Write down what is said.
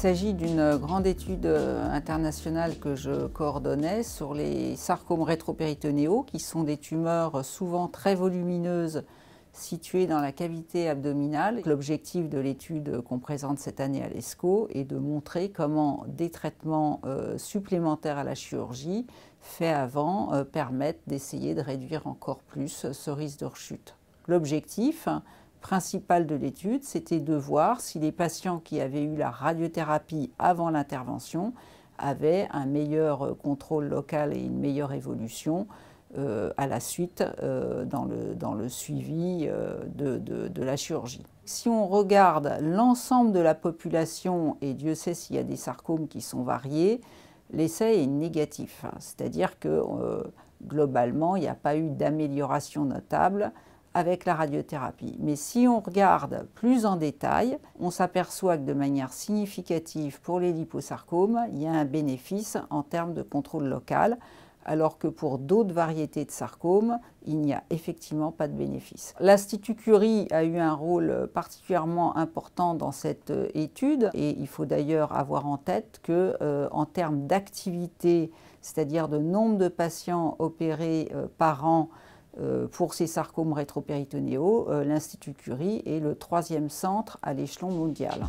s'agit d'une grande étude internationale que je coordonnais sur les sarcomes rétropéritonéaux, qui sont des tumeurs souvent très volumineuses situées dans la cavité abdominale. L'objectif de l'étude qu'on présente cette année à l'ESCO est de montrer comment des traitements supplémentaires à la chirurgie faits avant permettent d'essayer de réduire encore plus ce risque de rechute. L'objectif principal de l'étude, c'était de voir si les patients qui avaient eu la radiothérapie avant l'intervention avaient un meilleur contrôle local et une meilleure évolution à la suite dans le suivi de la chirurgie. Si on regarde l'ensemble de la population, et Dieu sait s'il y a des sarcomes qui sont variés, l'essai est négatif, c'est-à-dire que globalement, il n'y a pas eu d'amélioration notable avec la radiothérapie. Mais si on regarde plus en détail, on s'aperçoit que de manière significative pour les liposarcomes, il y a un bénéfice en termes de contrôle local, alors que pour d'autres variétés de sarcomes, il n'y a effectivement pas de bénéfice. L'Institut Curie a eu un rôle particulièrement important dans cette étude, et il faut d'ailleurs avoir en tête que en termes d'activité, c'est-à-dire de nombre de patients opérés par an, pour ces sarcomes rétropéritonéaux, l'Institut Curie est le 3e centre à l'échelon mondial.